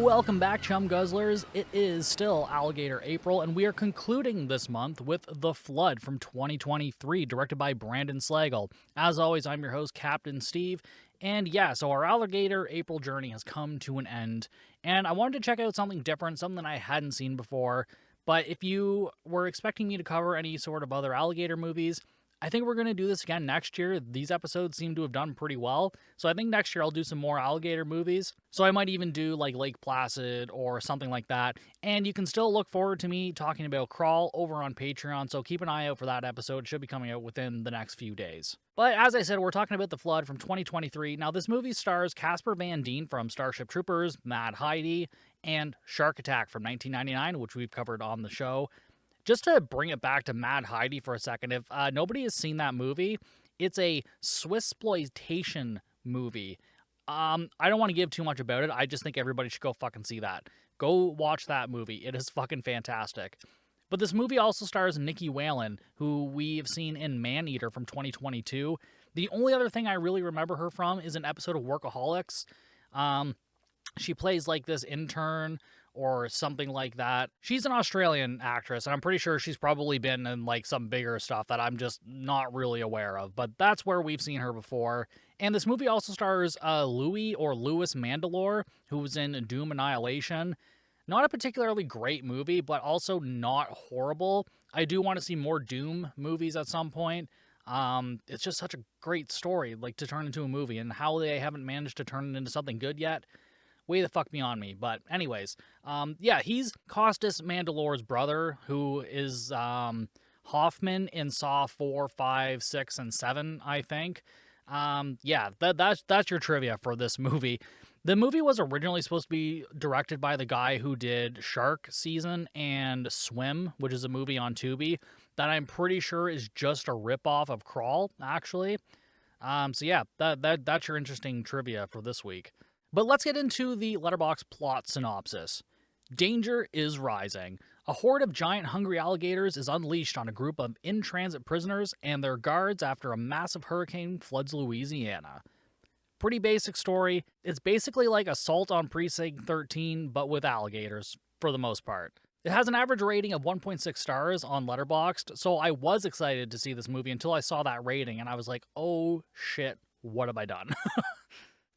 Welcome back, Chum Guzzlers. It is still Alligator April, and we are concluding this month with The Flood from 2023, directed by Brandon Slagle. As always, I'm your host, Captain Steve, and yeah, so our Alligator April journey has come to an end, and I wanted to check out something different, something I hadn't seen before, but if you were expecting me to cover any sort of other alligator movies, I think we're going to do this again next year. These episodes seem to have done pretty well, so I think next year I'll do some more alligator movies. So I might even do like Lake Placid or something like that. And you can still look forward to me talking about Crawl over on Patreon, so keep an eye out for that episode. It should be coming out within the next few days. But as I said, we're talking about The Flood from 2023. Now, this movie stars Casper Van Dien from Starship Troopers, Mad Heidi, and Shark Attack from 1999, which we've covered on the show. Just to bring it back to Mad Heidi for a second, if nobody has seen that movie, it's a Swissploitation movie. I don't want to give too much about it. I just think everybody should go fucking see that. Go watch that movie. It is fucking fantastic. But this movie also stars Nicky Whelan, who we've seen in Maneater from 2022. The only other thing I really remember her from is an episode of Workaholics. She plays like this intern or something like that. She's an Australian actress, and I'm pretty sure she's probably been in like some bigger stuff that I'm just not really aware of, but that's where we've seen her before. And this movie also stars Louis Mandylor, who was in Doom Annihilation. Not a particularly great movie, but also not horrible. I do want to see more Doom movies at some point. It's just such a great story, like, to turn into a movie, and how they haven't managed to turn it into something good yet, way the fuck beyond me. But anyways, yeah, he's Costas Mandylor's brother, who is Hoffman in Saw 4, 5, 6, and 7, I think. Yeah, that's your trivia for this movie. The movie was originally supposed to be directed by the guy who did Shark Season and Swim, which is a movie on Tubi that I'm pretty sure is just a ripoff of Crawl, actually. So yeah, that's your interesting trivia for this week. But let's get into the Letterboxd plot synopsis. Danger is rising. A horde of giant hungry alligators is unleashed on a group of in-transit prisoners and their guards after a massive hurricane floods Louisiana. Pretty basic story. It's basically like Assault on Precinct 13, but with alligators, for the most part. It has an average rating of 1.6 stars on Letterboxd, so I was excited to see this movie until I saw that rating, and I was like, oh shit, what have I done?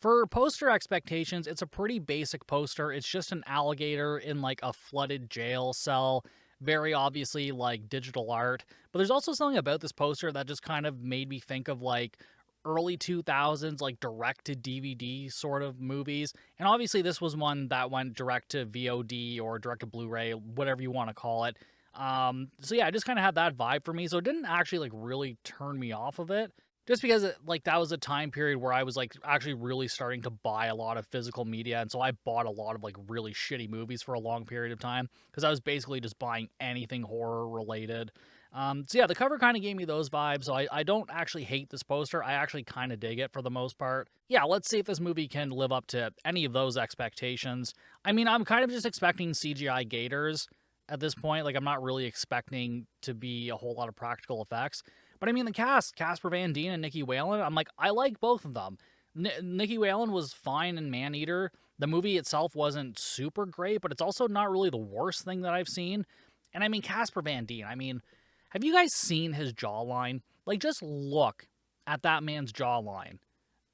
For poster expectations, it's a pretty basic poster. It's just an alligator in like a flooded jail cell. Very obviously like digital art. But there's also something about this poster that just kind of made me think of like early 2000s, like direct to DVD sort of movies. And obviously this was one that went direct to VOD or direct to Blu-ray, whatever you want to call it. So yeah, it just kind of had that vibe for me. So it didn't actually like really turn me off of it. Just because that was a time period where I was like actually really starting to buy a lot of physical media, and so I bought a lot of like really shitty movies for a long period of time because I was basically just buying anything horror related. So yeah, the cover kind of gave me those vibes, so I don't actually hate this poster. I actually kind of dig it for the most part. Yeah, let's see if this movie can live up to any of those expectations. I mean, I'm kind of just expecting CGI gators at this point. Like, I'm not really expecting to be a whole lot of practical effects. But I mean, the cast, Casper Van Dien and Nicky Whelan, I'm like, I like both of them. Nicky Whelan was fine in Maneater. The movie itself wasn't super great, but it's also not really the worst thing that I've seen. And I mean, Casper Van Dien, I mean, have you guys seen his jawline? Like, just look at that man's jawline.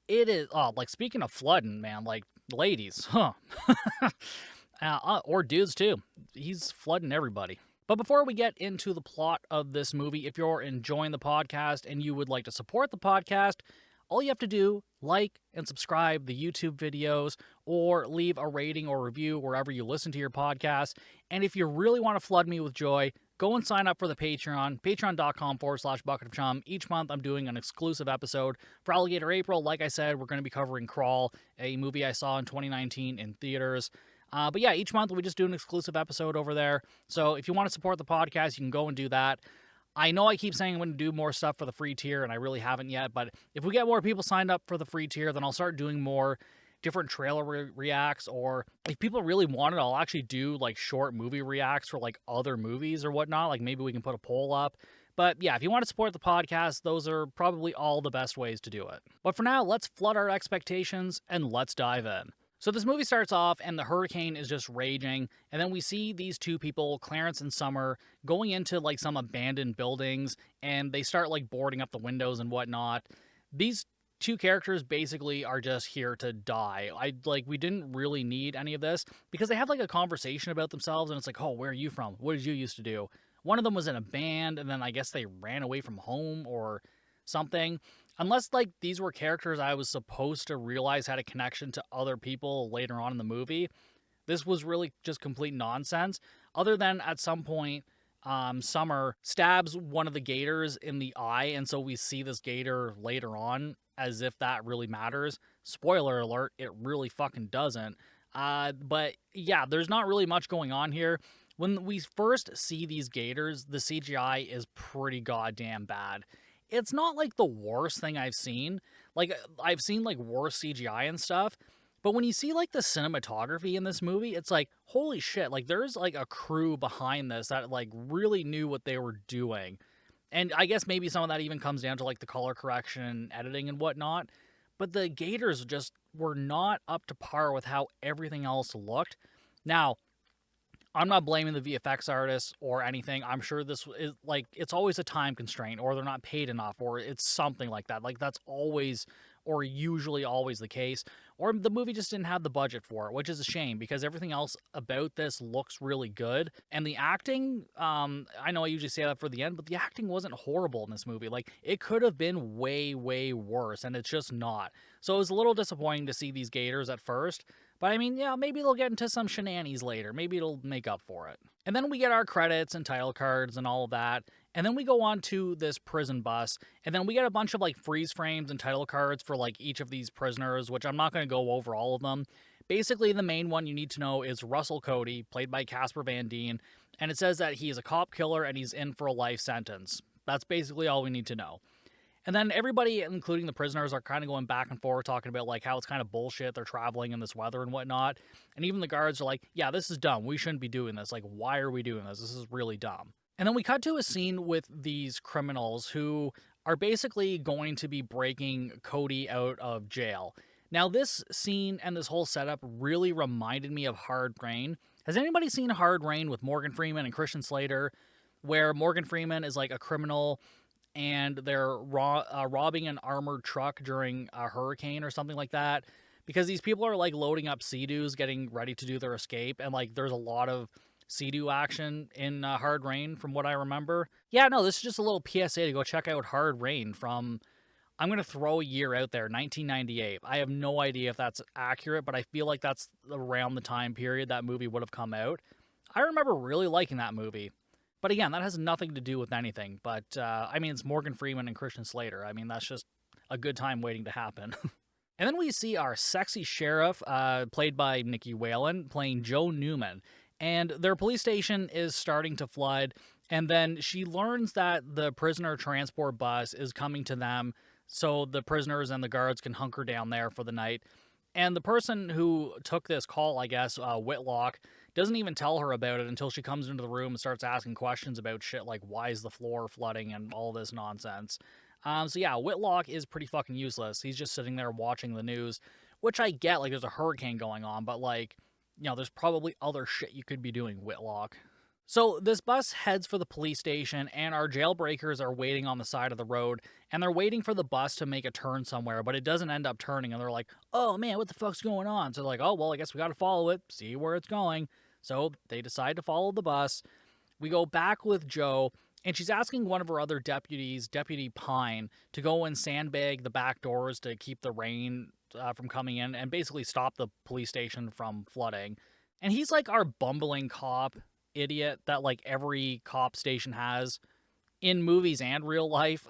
It is, like, speaking of flooding, man, like, ladies, huh? Or dudes, too. He's flooding everybody. But before we get into the plot of this movie, if you're enjoying the podcast and you would like to support the podcast, all you have to do, like and subscribe the YouTube videos or leave a rating or review wherever you listen to your podcast. And if you really want to flood me with joy, go and sign up for the Patreon, patreon.com/bucketofchum. Each month I'm doing an exclusive episode for Alligator April. Like I said, we're going to be covering Crawl, a movie I saw in 2019 in theaters. But yeah, each month we just do an exclusive episode over there. So if you want to support the podcast, you can go and do that. I know I keep saying I'm going to do more stuff for the free tier, and I really haven't yet. But if we get more people signed up for the free tier, then I'll start doing more different trailer reacts. Or if people really want it, I'll actually do like short movie reacts for like other movies or whatnot. Like maybe we can put a poll up. But yeah, if you want to support the podcast, those are probably all the best ways to do it. But for now, let's flood our expectations and let's dive in. So this movie starts off and the hurricane is just raging, and then we see these two people, Clarence and Summer, going into like some abandoned buildings, and they start like boarding up the windows and whatnot. These two characters basically are just here to die. We didn't really need any of this because they have like a conversation about themselves, and it's like, oh, where are you from? What did you used to do? One of them was in a band, and then I guess they ran away from home or something. Unless like these were characters I was supposed to realize had a connection to other people later on in the movie, this was really just complete nonsense. Other than at some point, Summer stabs one of the gators in the eye, and so we see this gator later on, as if that really matters. Spoiler alert, it really fucking doesn't. But yeah, there's not really much going on here. When we first see these gators, the CGI is pretty goddamn bad. It's not like the worst thing I've seen. Like, I've seen like worse CGI and stuff. But when you see like the cinematography in this movie, it's like, holy shit, like there's like a crew behind this that like really knew what they were doing. And I guess maybe some of that even comes down to like the color correction and editing and whatnot. But the gators just were not up to par with how everything else looked. Now, I'm not blaming the VFX artists or anything. I'm sure this is like, it's always a time constraint, or they're not paid enough, or it's something like that. Like, that's always or usually always the case. Or the movie just didn't have the budget for it, which is a shame because everything else about this looks really good. And the acting, I know I usually say that for the end, but the acting wasn't horrible in this movie. Like, it could have been way, way worse, and it's just not. So it was a little disappointing to see these gators at first. But I mean, yeah, maybe they'll get into some shenanigans later. Maybe it'll make up for it. And then we get our credits and title cards and all of that. And then we go on to this prison bus. And then we get a bunch of like freeze frames and title cards for like each of these prisoners, which I'm not going to go over all of them. Basically, the main one you need to know is Russell Cody, played by Casper Van Dien. And it says that he is a cop killer and he's in for a life sentence. That's basically all we need to know. And then everybody, including the prisoners, are kind of going back and forth talking about like how it's kind of bullshit. They're traveling in this weather and whatnot. And even the guards are like, yeah, this is dumb. We shouldn't be doing this. Like, why are we doing this? This is really dumb. And then we cut to a scene with these criminals who are basically going to be breaking Cody out of jail. Now, this scene and this whole setup really reminded me of Hard Rain. Has anybody seen Hard Rain with Morgan Freeman and Christian Slater, where Morgan Freeman is like a criminal and they're robbing an armored truck during a hurricane or something like that? Because these people are like loading up Sea-Doos, getting ready to do their escape, and like there's a lot of Sea-Doo action in Hard Rain from what I remember. Yeah, no, this is just a little PSA to go check out Hard Rain from, I'm going to throw a year out there, 1998. I have no idea if that's accurate, but I feel like that's around the time period that movie would have come out. I remember really liking that movie. But again, that has nothing to do with anything. But, I mean, it's Morgan Freeman and Christian Slater. I mean, that's just a good time waiting to happen. And then we see our sexy sheriff, played by Nicky Whelan, playing Joe Newman. And their police station is starting to flood. And then she learns that the prisoner transport bus is coming to them so the prisoners and the guards can hunker down there for the night. And the person who took this call, I guess, Whitlock, doesn't even tell her about it until she comes into the room and starts asking questions about shit like why is the floor flooding and all this nonsense. So yeah, Whitlock is pretty fucking useless. He's just sitting there watching the news, which I get, like there's a hurricane going on, but like, you know, there's probably other shit you could be doing, Whitlock. So this bus heads for the police station, and our jailbreakers are waiting on the side of the road, and they're waiting for the bus to make a turn somewhere, but it doesn't end up turning, and they're like, oh man, what the fuck's going on? So they're like, oh, well, I guess we gotta follow it, see where it's going. So they decide to follow the bus. We go back with Joe, and she's asking one of her other deputies, Deputy Pine, to go and sandbag the back doors to keep the rain from coming in and basically stop the police station from flooding. And he's like our bumbling cop idiot that like every cop station has in movies and real life.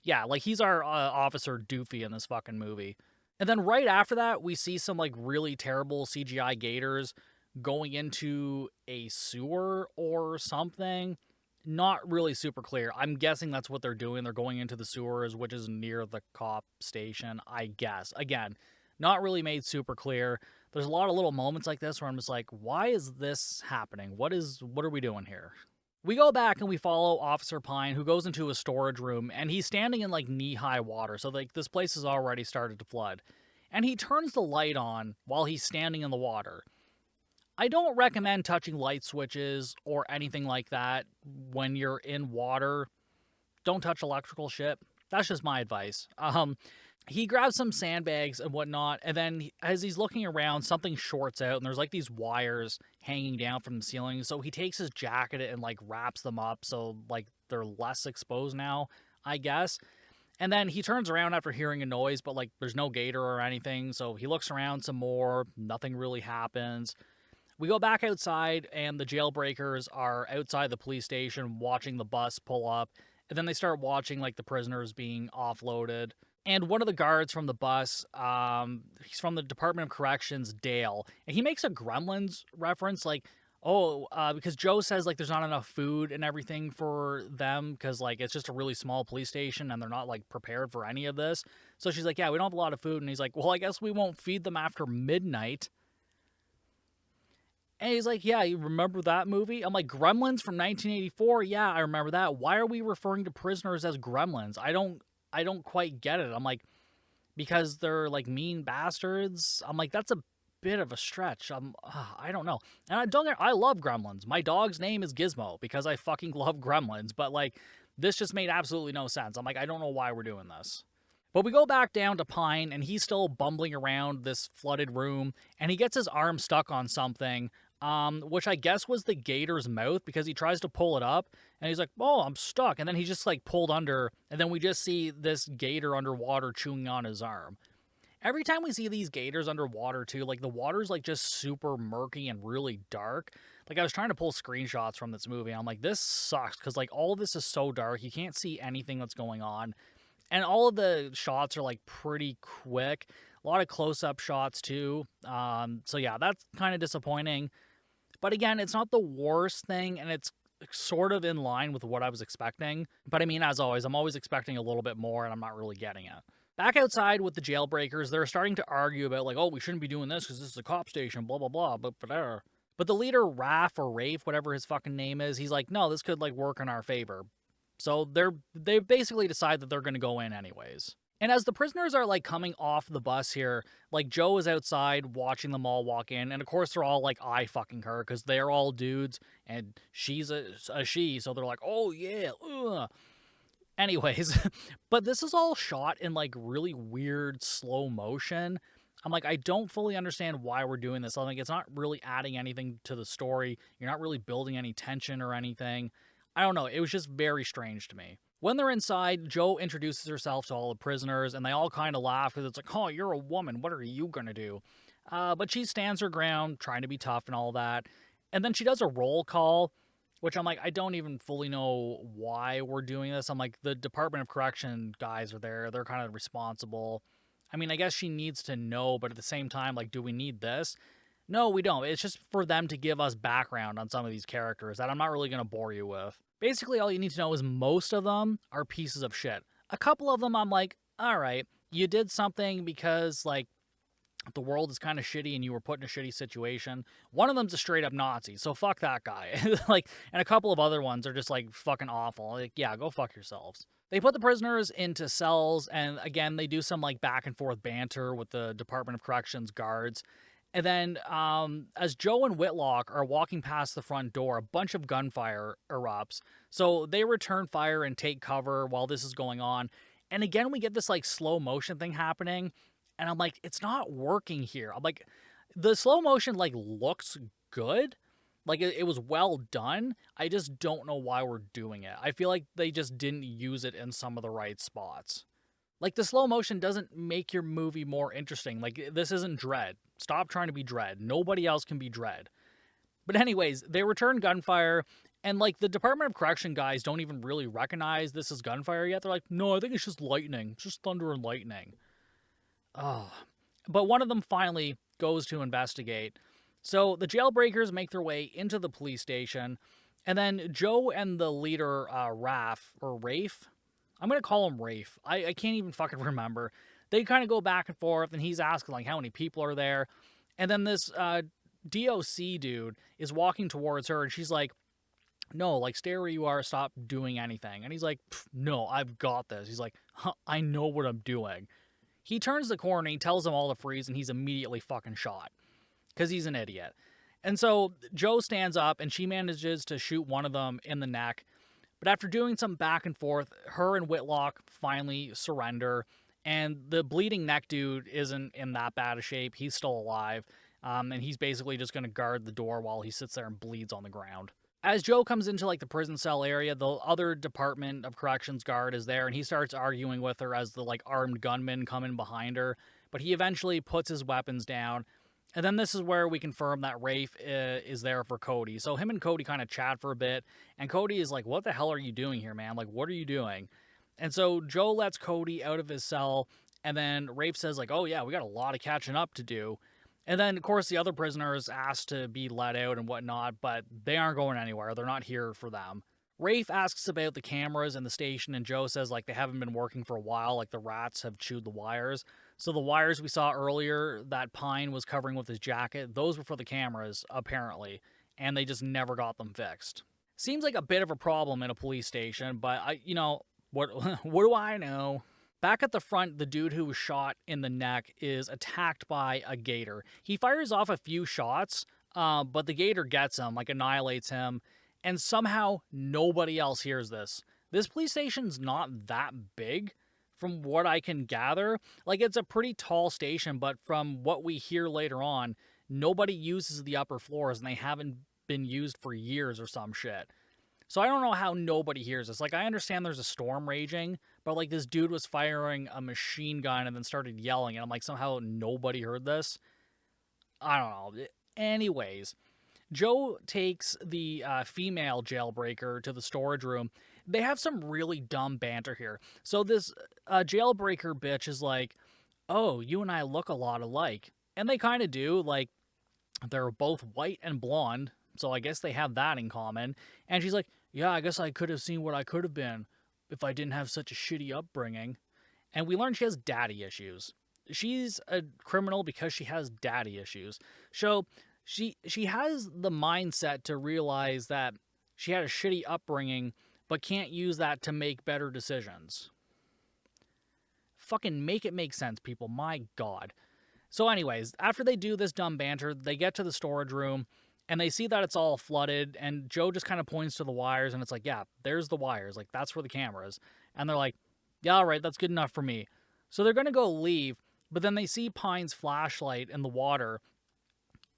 Yeah, like he's our Officer Doofy in this fucking movie. And then right after that, we see some like really terrible CGI gators going into a sewer or something. Not really super clear. I'm guessing that's what they're doing. They're going into the sewers, which is near the cop station, I guess. Again, not really made super clear. There's a lot of little moments like this where I'm just like, why is this happening? What are we doing here? We go back and we follow Officer Pine, who goes into a storage room, and he's standing in like knee-high water. So like this place has already started to flood. and he turns the light on while he's standing in the water. I don't recommend touching light switches or anything like that when you're in water. Don't touch electrical shit. That's just my advice. He grabs some sandbags and whatnot, and then as he's looking around, something shorts out, and there's like these wires hanging down from the ceiling. So he takes his jacket and like wraps them up so like they're less exposed now, I guess. And then he turns around after hearing a noise, but like there's no gator or anything. So he looks around some more. Nothing really happens. We go back outside, and the jailbreakers are outside the police station watching the bus pull up. And then they start watching like the prisoners being offloaded. And one of the guards from the bus, he's from the Department of Corrections, Dale, and he makes a Gremlins reference, like, because Joe says, like, there's not enough food and everything for them, because, like, it's just a really small police station, and they're not, like, prepared for any of this. So she's like, yeah, we don't have a lot of food, and he's like, well, I guess we won't feed them after midnight. And he's like, yeah, you remember that movie? I'm like, Gremlins from 1984? Yeah, I remember that. Why are we referring to prisoners as gremlins? I don't quite get it. I'm like, because they're like mean bastards. I'm like, that's a bit of a stretch. I don't know. And I love Gremlins. My dog's name is Gizmo because I fucking love Gremlins. But like, this just made absolutely no sense. I'm like, I don't know why we're doing this. But we go back down to Pine, and he's still bumbling around this flooded room, and he gets his arm stuck on something, which I guess was the gator's mouth, because he tries to pull it up, and he's like, oh, I'm stuck. And then he just, like, pulled under, and then we just see this gator underwater chewing on his arm. Every time we see these gators underwater, too, like, the water's, like, just super murky and really dark. Like, I was trying to pull screenshots from this movie, and I'm like, this sucks, because, like, all of this is so dark, you can't see anything that's going on. And all of the shots are, like, pretty quick. A lot of close-up shots, too. So, yeah, that's kind of disappointing. But, again, it's not the worst thing, and it's sort of in line with what I was expecting. But, I mean, as always, I'm always expecting a little bit more, and I'm not really getting it. Back outside with the jailbreakers, they're starting to argue about, like, oh, we shouldn't be doing this because this is a cop station, blah, blah, blah. But the leader, Rafe, whatever his fucking name is, he's like, no, this could, like, work in our favor. So they basically decide that they're going to go in anyways. And as the prisoners are, like, coming off the bus here, like, Joe is outside watching them all walk in. And, of course, they're all, like, eye-fucking her because they're all dudes and she's a she. So they're like, oh, yeah, ugh. Anyways, but this is all shot in, like, really weird slow motion. I'm like, I don't fully understand why we're doing this. I'm like, it's not really adding anything to the story. You're not really building any tension or anything. I don't know, it was just very strange to me. When they're inside, Joe introduces herself to all the prisoners, and they all kind of laugh because it's like, oh, you're a woman, what are you gonna do? But she stands her ground, trying to be tough and all that. And then she does a roll call, which I'm like, I don't even fully know why we're doing this. I'm like, the Department of Correction guys are there, they're kind of responsible. I mean, I guess she needs to know, but at the same time, like, do we need this? No, we don't. It's just for them to give us background on some of these characters that I'm not really going to bore you with. Basically, all you need to know is most of them are pieces of shit. A couple of them, I'm like, all right, you did something because, like, the world is kind of shitty and you were put in a shitty situation. One of them's a straight up Nazi, so fuck that guy. Like, and a couple of other ones are just, like, fucking awful. Like, yeah, go fuck yourselves. They put the prisoners into cells, and again, they do some, like, back and forth banter with the Department of Corrections guards. And then as Joe and Whitlock are walking past the front door, a bunch of gunfire erupts. So they return fire and take cover while this is going on. And again, we get this, like, slow motion thing happening. And I'm like, it's not working here. I'm like, the slow motion, like, looks good. Like, it was well done. I just don't know why we're doing it. I feel like they just didn't use it in some of the right spots. Like, the slow motion doesn't make your movie more interesting. Like, this isn't Dredd. Stop trying to be Dredd. Nobody else can be Dredd. But anyways, they return gunfire, and, like, the Department of Correction guys don't even really recognize this as gunfire yet. They're like, no, I think it's just lightning. It's just thunder and lightning. Oh. But one of them finally goes to investigate. So the jailbreakers make their way into the police station, and then Joe and the leader, Rafe? I'm going to call him Rafe. I can't even fucking remember. They kind of go back and forth, and he's asking, like, how many people are there? And then this DOC dude is walking towards her, and she's like, no, like, stay where you are, stop doing anything. And he's like, no, I've got this. He's like, I know what I'm doing. He turns the corner and he tells them all to freeze, and he's immediately fucking shot because he's an idiot. And so Joe stands up and she manages to shoot one of them in the neck. But after doing some back and forth, her and Whitlock finally surrender. And the bleeding neck dude isn't in that bad a shape. He's still alive. And he's basically just going to guard the door while he sits there and bleeds on the ground. As Joe comes into like the prison cell area, the other Department of Corrections guard is there, and he starts arguing with her as the like armed gunmen come in behind her. But he eventually puts his weapons down. And then this is where we confirm that Rafe is there for Cody. So him and Cody kind of chat for a bit, and Cody is like, what the hell are you doing here, man? Like, what are you doing? And so Joe lets Cody out of his cell, and then Rafe says like, oh yeah, we got a lot of catching up to do. And then, of course, the other prisoners asked to be let out and whatnot, but they aren't going anywhere. They're not here for them. Rafe asks about the cameras in the station, and Joe says, like, they haven't been working for a while, like the rats have chewed the wires. So the wires we saw earlier that Pine was covering with his jacket, those were for the cameras, apparently, and they just never got them fixed. Seems like a bit of a problem in a police station, but, what do I know? Back at the front, the dude who was shot in the neck is attacked by a gator. He fires off a few shots, but the gator gets him, like annihilates him, and somehow nobody else hears this. This police station's not that big, from what I can gather. Like, it's a pretty tall station, but from what we hear later on, nobody uses the upper floors, and they haven't been used for years or some shit. So I don't know how nobody hears this. Like, I understand there's a storm raging, but, like, this dude was firing a machine gun and then started yelling, and I'm like, somehow nobody heard this? I don't know. Anyways, Joe takes the female jailbreaker to the storage room. They have some really dumb banter here. So this jailbreaker bitch is like, oh, you and I look a lot alike. And they kind of do. Like, they're both white and blonde, so I guess they have that in common. And she's like, yeah, I guess I could have seen what I could have been if I didn't have such a shitty upbringing. And we learn she has daddy issues. She's a criminal because she has daddy issues. So she has the mindset to realize that she had a shitty upbringing, but can't use that to make better decisions. Fucking make it make sense, people. My God. So anyways, after they do this dumb banter, they get to the storage room, and they see that it's all flooded, and Joe just kind of points to the wires, and it's like, yeah, there's the wires. Like, that's where the camera is. And they're like, yeah, all right, that's good enough for me. So they're going to go leave, but then they see Pine's flashlight in the water,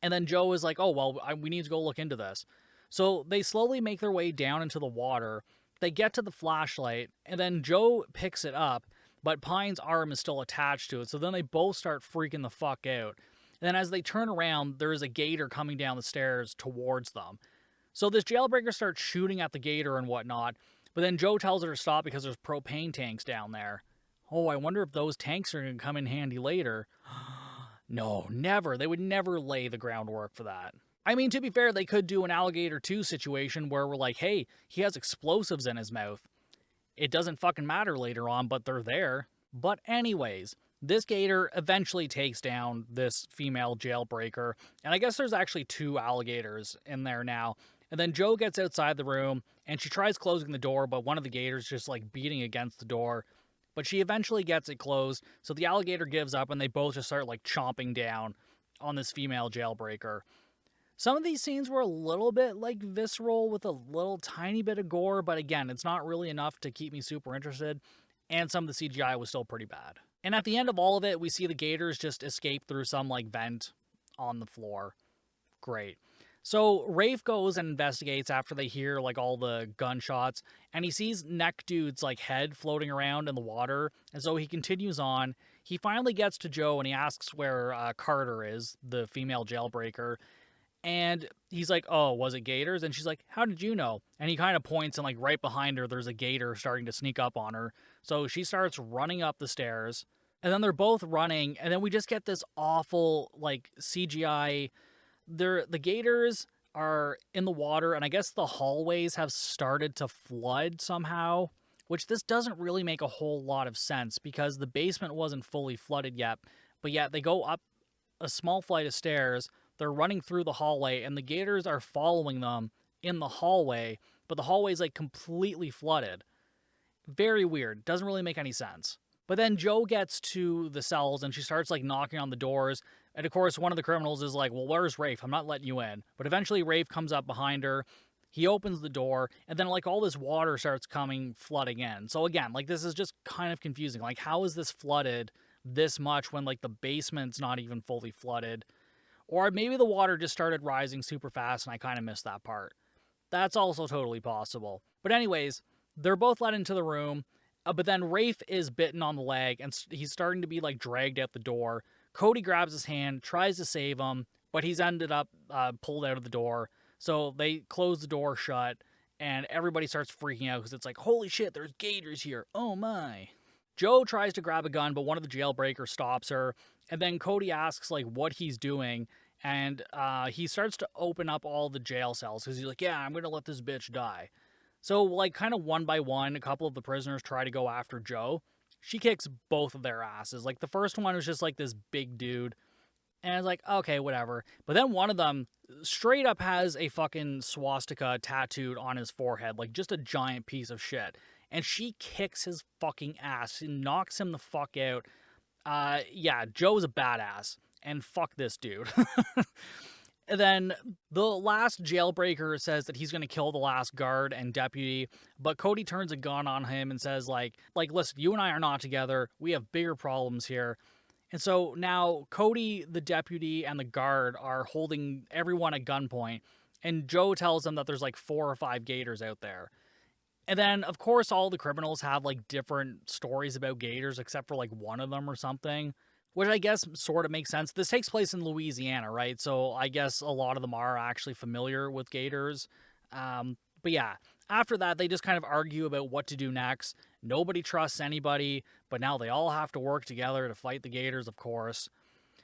and then Joe is like, oh, well, we need to go look into this. So they slowly make their way down into the water. They get to the flashlight, and then Joe picks it up, but Pine's arm is still attached to it. So then they both start freaking the fuck out. And then as they turn around, there is a gator coming down the stairs towards them. So this jailbreaker starts shooting at the gator and whatnot, but then Joe tells her to stop because there's propane tanks down there. Oh, I wonder if those tanks are going to come in handy later. No, never. They would never lay the groundwork for that. I mean, to be fair, they could do an Alligator 2 situation where we're like, hey, he has explosives in his mouth. It doesn't fucking matter later on, but they're there. But anyways, this gator eventually takes down this female jailbreaker, and I guess there's actually 2 alligators in there now. And then Joe gets outside the room, and she tries closing the door, but one of the gators just like beating against the door. But she eventually gets it closed, so the alligator gives up, and they both just start like chomping down on this female jailbreaker. Some of these scenes were a little bit like visceral with a little tiny bit of gore, but again, it's not really enough to keep me super interested, and some of the CGI was still pretty bad. And at the end of all of it, we see the gators just escape through some like vent on the floor. Great. So Rafe goes and investigates after they hear like all the gunshots, and he sees Neck Dude's like head floating around in the water, and so he continues on. He finally gets to Joe and he asks where Carter is, the female jailbreaker, and he's like, oh, was it gators? And she's like, how did you know? And he kind of points, and like right behind her there's a gator starting to sneak up on her. So she starts running up the stairs, and then they're both running, and then we just get this awful like CGI. The gators are in the water, and I guess the hallways have started to flood somehow, which this doesn't really make a whole lot of sense because the basement wasn't fully flooded yet, but yet they go up a small flight of stairs, they're running through the hallway, and the gators are following them in the hallway, but the hallway's like completely flooded. Very weird. Doesn't really make any sense. But then Joe gets to the cells and she starts like knocking on the doors. And of course, one of the criminals is like, well, where's Rafe? I'm not letting you in. But eventually Rafe comes up behind her. He opens the door, and then like all this water starts flooding in. So again, like this is just kind of confusing. Like, how is this flooded this much when like the basement's not even fully flooded? Or maybe the water just started rising super fast and I kind of missed that part. That's also totally possible. But anyways, they're both let into the room, but then Rafe is bitten on the leg and he's starting to be like dragged out the door. Cody grabs his hand, tries to save him, but he's ended up pulled out of the door. So they close the door shut and everybody starts freaking out because it's like, holy shit, there's gators here. Oh my. Joe tries to grab a gun, but one of the jailbreakers stops her. And then Cody asks like what he's doing. And he starts to open up all the jail cells because he's like, yeah, I'm going to let this bitch die. So, like, kind of one by one, a couple of the prisoners try to go after Joe. She kicks both of their asses. Like, the first one was just, like, this big dude. And I was like, okay, whatever. But then one of them straight up has a fucking swastika tattooed on his forehead. Like, just a giant piece of shit. And she kicks his fucking ass. She knocks him the fuck out. Yeah, Joe's a badass. And fuck this dude. And then the last jailbreaker says that he's going to kill the last guard and deputy, but Cody turns a gun on him and says like, listen, you and I are not together. We have bigger problems here. And so now Cody, the deputy, and the guard are holding everyone at gunpoint, and Joe tells them that there's like 4 or 5 gators out there. And then, of course, all the criminals have like different stories about gators, except for like one of them or something. Which I guess sort of makes sense. This takes place in Louisiana, right? So I guess a lot of them are actually familiar with gators. But yeah, after that, they just kind of argue about what to do next. Nobody trusts anybody, but now they all have to work together to fight the gators, of course.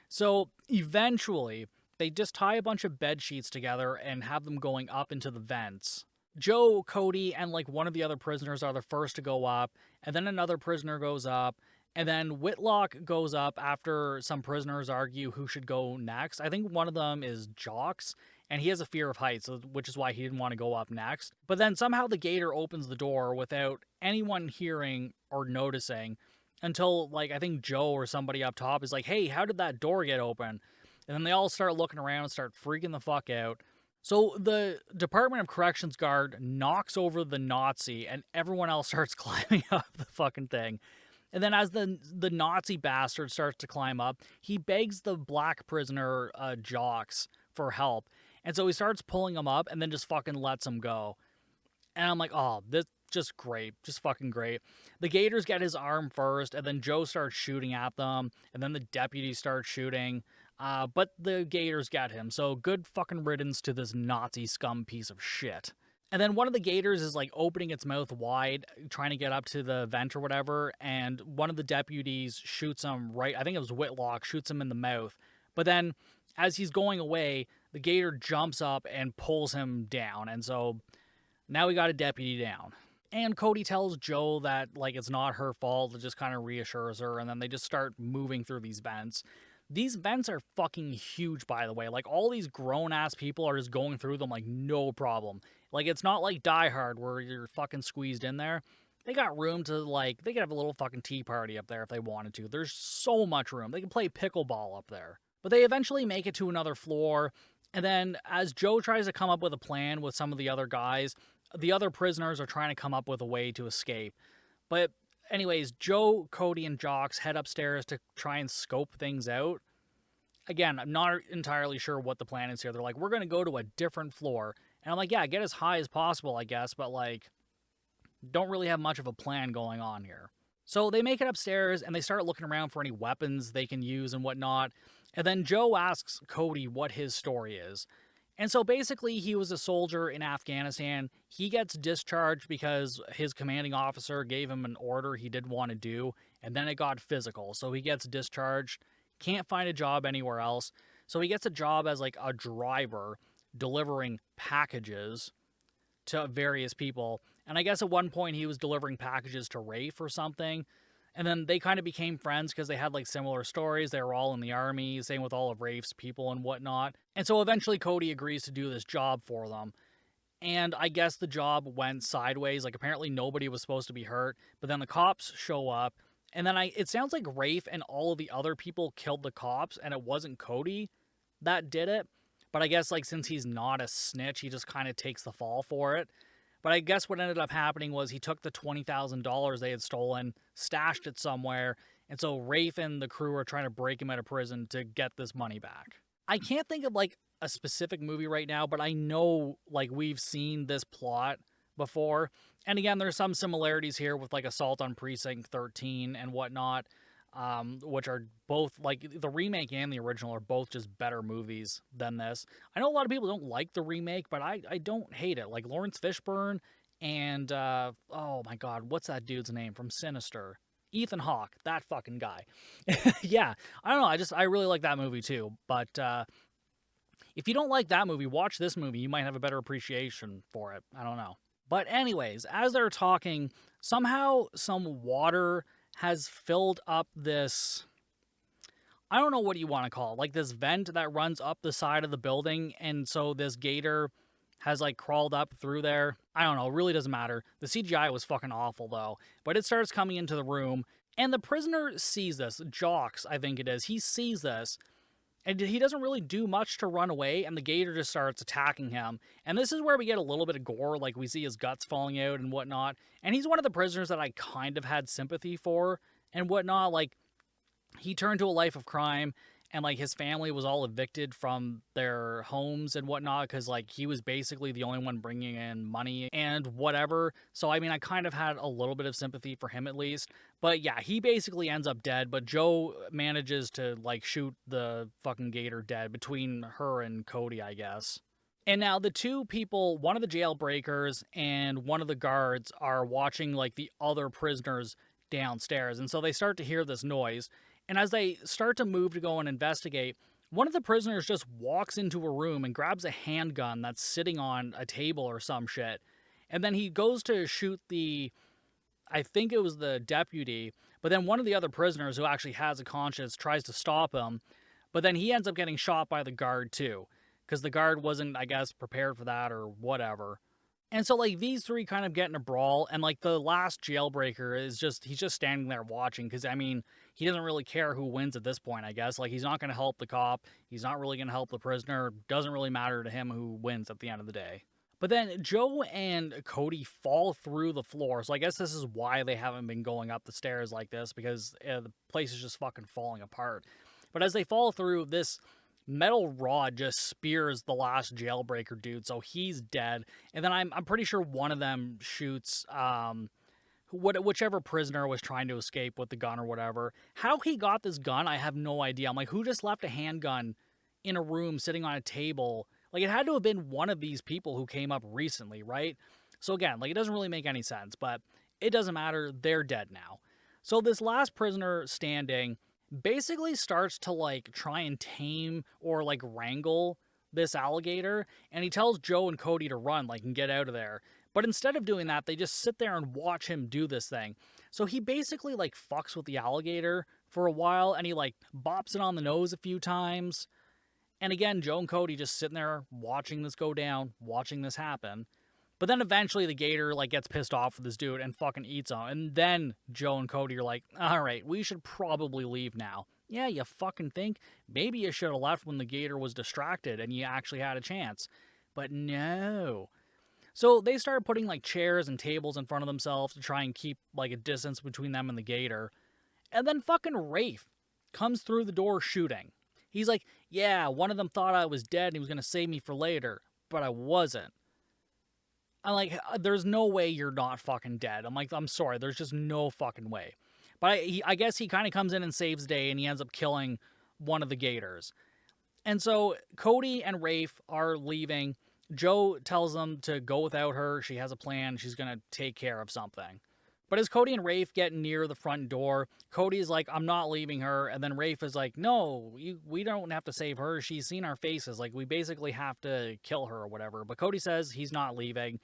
So eventually, they just tie a bunch of bed sheets together and have them going up into the vents. Joe, Cody, and like one of the other prisoners are the first to go up, and then another prisoner goes up. And then Whitlock goes up after some prisoners argue who should go next. I think one of them is Jocks, and he has a fear of heights, which is why he didn't want to go up next. But then somehow the gator opens the door without anyone hearing or noticing until, like, I think Joe or somebody up top is like, hey, how did that door get open? And then they all start looking around and start freaking the fuck out. So the Department of Corrections guard knocks over the Nazi, and everyone else starts climbing up the fucking thing. And then as the Nazi bastard starts to climb up, he begs the black prisoner, Jocks, for help. And so he starts pulling him up and then just fucking lets him go. And I'm like, oh, this just great. Just fucking great. The gators get his arm first, and then Joe starts shooting at them. And then the deputy starts shooting. But the gators get him. So good fucking riddance to this Nazi scum piece of shit. And then one of the gators is like opening its mouth wide, trying to get up to the vent or whatever. And one of the deputies shoots him right. I think it was Whitlock, shoots him in the mouth. But then as he's going away, the gator jumps up and pulls him down. And so now we got a deputy down. And Cody tells Joe that like it's not her fault. It just kind of reassures her. And then they just start moving through these vents. These vents are fucking huge, by the way. Like, all these grown-ass people are just going through them like no problem. Like, it's not like Die Hard where you're fucking squeezed in there. They got room to, like, they could have a little fucking tea party up there if they wanted to. There's so much room. They can play pickleball up there. But they eventually make it to another floor. And then as Joe tries to come up with a plan with some of the other guys, the other prisoners are trying to come up with a way to escape. But anyways, Joe, Cody, and Jocks head upstairs to try and scope things out. Again, I'm not entirely sure what the plan is here. They're like, we're going to go to a different floor. And I'm like, yeah, get as high as possible, I guess. But, like, don't really have much of a plan going on here. So they make it upstairs, and they start looking around for any weapons they can use and whatnot. And then Joe asks Cody what his story is. And so basically, he was a soldier in Afghanistan. He gets discharged because his commanding officer gave him an order he didn't want to do, and then it got physical. So he gets discharged, can't find a job anywhere else. So he gets a job as like a driver delivering packages to various people. And I guess at one point he was delivering packages to Rafe or something. And then they kind of became friends because they had like similar stories. They were all in the army, same with all of Rafe's people and whatnot. And so eventually Cody agrees to do this job for them. And I guess the job went sideways. Like, apparently nobody was supposed to be hurt. But then the cops show up And then it sounds like Rafe and all of the other people killed the cops, and it wasn't Cody that did it. But I guess, like, since he's not a snitch, he just kind of takes the fall for it. But I guess what ended up happening was he took the $20,000 they had stolen, stashed it somewhere, and so Rafe and the crew are trying to break him out of prison to get this money back. I can't think of, like, a specific movie right now, but I know, like, we've seen this plot before. And again, there's some similarities here with, like, Assault on Precinct 13 and whatnot, which are both, like, the remake and the original are both just better movies than this. I know a lot of people don't like the remake, but I don't hate it. Like, Lawrence Fishburne and, oh my god, what's that dude's name from Sinister? Ethan Hawke, that fucking guy. Yeah, I don't know, I really like that movie too, but, if you don't like that movie, watch this movie. You might have a better appreciation for it. I don't know. But anyways, as they're talking, somehow some water has filled up this, I don't know what you want to call it, like this vent that runs up the side of the building, and so this gator has, like, crawled up through there. I don't know, it really doesn't matter. The CGI was fucking awful, though. But it starts coming into the room, and the prisoner sees this. Jocks, I think it is. He sees this, and he doesn't really do much to run away, and the gator just starts attacking him. And this is where we get a little bit of gore, like we see his guts falling out and whatnot. And he's one of the prisoners that I kind of had sympathy for and whatnot. Like, he turned to a life of crime, and, like, his family was all evicted from their homes and whatnot because, like, he was basically the only one bringing in money and whatever. So, I mean, I kind of had a little bit of sympathy for him at least. But, yeah, he basically ends up dead, but Joe manages to, like, shoot the fucking gator dead between her and Cody, I guess. And now the two people, one of the jailbreakers and one of the guards, are watching, like, the other prisoners downstairs. And so they start to hear this noise. And as they start to move to go and investigate, one of the prisoners just walks into a room and grabs a handgun that's sitting on a table or some shit. And then he goes to shoot I think it was the deputy, but then one of the other prisoners who actually has a conscience tries to stop him. But then he ends up getting shot by the guard too, because the guard wasn't, I guess, prepared for that or whatever. And so, like, these three kind of get in a brawl, and, like, the last jailbreaker he's just standing there watching, because, I mean, he doesn't really care who wins at this point, I guess. Like, he's not going to help the cop, he's not really going to help the prisoner, doesn't really matter to him who wins at the end of the day. But then Joe and Cody fall through the floor, so I guess this is why they haven't been going up the stairs like this, because the place is just fucking falling apart. But as they fall through, this metal rod just spears the last jailbreaker dude, so he's dead. And then I'm pretty sure one of them shoots whichever prisoner was trying to escape with the gun or whatever. How he got this gun, I have no idea. I'm like, who just left a handgun in a room sitting on a table? Like, it had to have been one of these people who came up recently, right? So again, like, it doesn't really make any sense, but it doesn't matter. They're dead now. So this last prisoner standing basically starts to, like, try and tame or, like, wrangle this alligator, and he tells Joe and Cody to run, like, and get out of there. But instead of doing that, they just sit there and watch him do this thing. So he basically, like, fucks with the alligator for a while, and he, like, bops it on the nose a few times. And again, Joe and Cody just sitting there watching this go down, watching this happen. But then eventually the gator, like, gets pissed off with this dude and fucking eats him. And then Joe and Cody are like, all right, we should probably leave now. Yeah, you fucking think? Maybe you should have left when the gator was distracted and you actually had a chance. But no. So they started putting, like, chairs and tables in front of themselves to try and keep, like, a distance between them and the gator. And then fucking Rafe comes through the door shooting. He's like, yeah, one of them thought I was dead and he was going to save me for later, but I wasn't. I'm like, there's no way you're not fucking dead. I'm like, I'm sorry, there's just no fucking way. But I guess he kind of comes in and saves day, and he ends up killing one of the gators. And so Cody and Rafe are leaving. Joe tells them to go without her. She has a plan. She's going to take care of something. But as Cody and Rafe get near the front door, Cody's like, I'm not leaving her. And then Rafe is like, no, we don't have to save her. She's seen our faces. Like, we basically have to kill her or whatever. But Cody says he's not leaving.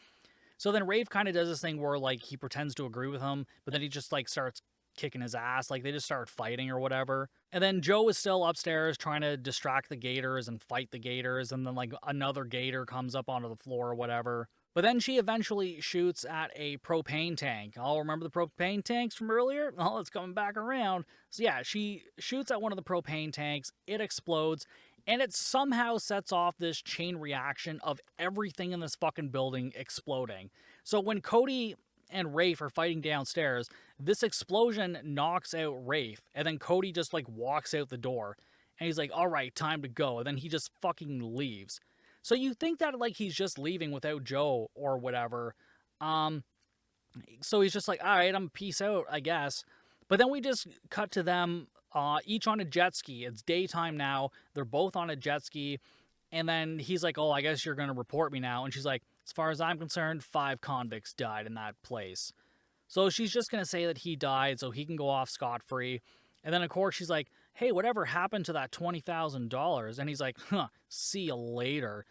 So then Rafe kind of does this thing where, like, he pretends to agree with him, but then he just, like, starts kicking his ass. Like, they just start fighting or whatever. And then Joe is still upstairs trying to distract the gators and fight the gators. And then, like, another gator comes up onto the floor or whatever. But then she eventually shoots at a propane tank. I'll remember the propane tanks from earlier? Well, it's coming back around. So yeah, she shoots at one of the propane tanks, it explodes, and it somehow sets off this chain reaction of everything in this fucking building exploding. So when Cody and Rafe are fighting downstairs, this explosion knocks out Rafe, and then Cody just like walks out the door, and he's like, all right, time to go, and then he just fucking leaves. So you think that like he's just leaving without Joe or whatever. So he's just like, all right, I'm peace out, I guess. But then we just cut to them each on a jet ski. It's daytime now. They're both on a jet ski. And then he's like, oh, I guess you're going to report me now. And she's like, as far as I'm concerned, 5 convicts died in that place. So she's just going to say that he died so he can go off scot-free. And then, of course, she's like, hey, whatever happened to that $20,000? And he's like, see you later.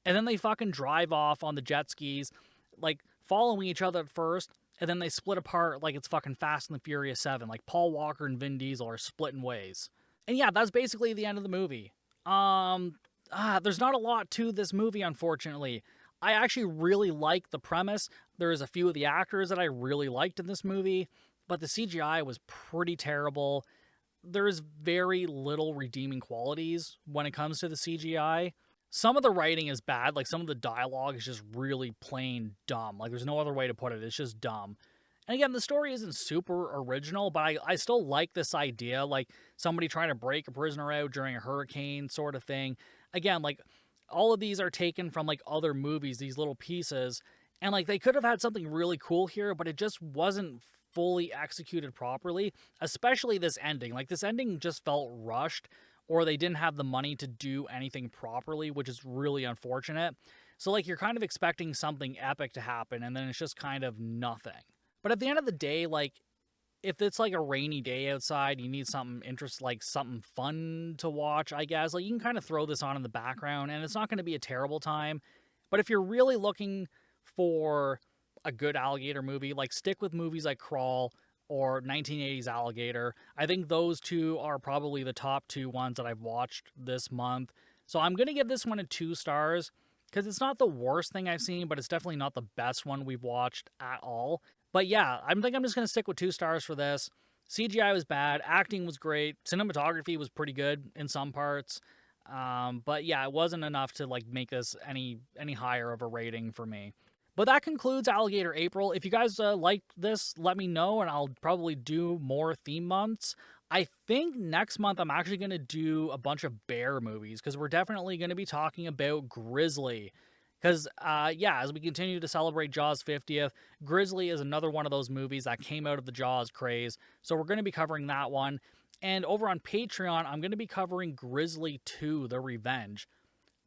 And then they fucking drive off on the jet skis, like, following each other at first, and then they split apart like it's fucking Fast and the Furious 7. Like, Paul Walker and Vin Diesel are splitting ways. And yeah, that's basically the end of the movie. There's not a lot to this movie, unfortunately. I actually really like the premise. There's a few of the actors that I really liked in this movie, but the CGI was pretty terrible. There's very little redeeming qualities when it comes to the CGI. Some of the writing is bad, like some of the dialogue is just really plain dumb. Like there's no other way to put it, it's just dumb. And again, the story isn't super original, but I still like this idea, like somebody trying to break a prisoner out during a hurricane sort of thing. Again, like all of these are taken from like other movies, these little pieces, and like they could have had something really cool here, but it just wasn't fully executed properly, especially this ending. Like this ending just felt rushed, or they didn't have the money to do anything properly, which is really unfortunate. So like you're kind of expecting something epic to happen, and then it's just kind of nothing. But at the end of the day, like if it's like a rainy day outside, you need something interesting, like something fun to watch, I guess. Like you can kind of throw this on in the background, and it's not going to be a terrible time. But if you're really looking for a good alligator movie, like stick with movies like Crawl or 1980s Alligator. I think those two are probably the top 2 ones that I've watched this month. So I'm going to give this one a 2 stars because it's not the worst thing I've seen, but it's definitely not the best one we've watched at all. But yeah, I think I'm just going to stick with 2 stars for this. CGI was bad. Acting was great. Cinematography was pretty good in some parts. But yeah, it wasn't enough to like make this any higher of a rating for me. But that concludes Alligator April. If you guys liked this, let me know, and I'll probably do more theme months. I think next month I'm actually going to do a bunch of bear movies, because we're definitely going to be talking about Grizzly. Because, yeah, as we continue to celebrate Jaws 50th, Grizzly is another one of those movies that came out of the Jaws craze. So we're going to be covering that one. And over on Patreon, I'm going to be covering Grizzly 2, The Revenge.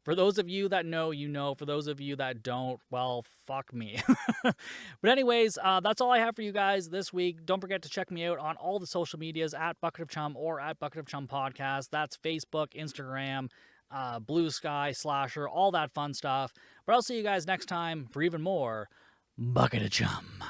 For those of you that know, you know. For those of you that don't, well, fuck me. But anyways, that's all I have for you guys this week. Don't forget to check me out on all the social medias at Bucket of Chum or at Bucket of Chum Podcast. That's Facebook, Instagram, Blue Sky, Slasher, all that fun stuff. But I'll see you guys next time for even more Bucket of Chum.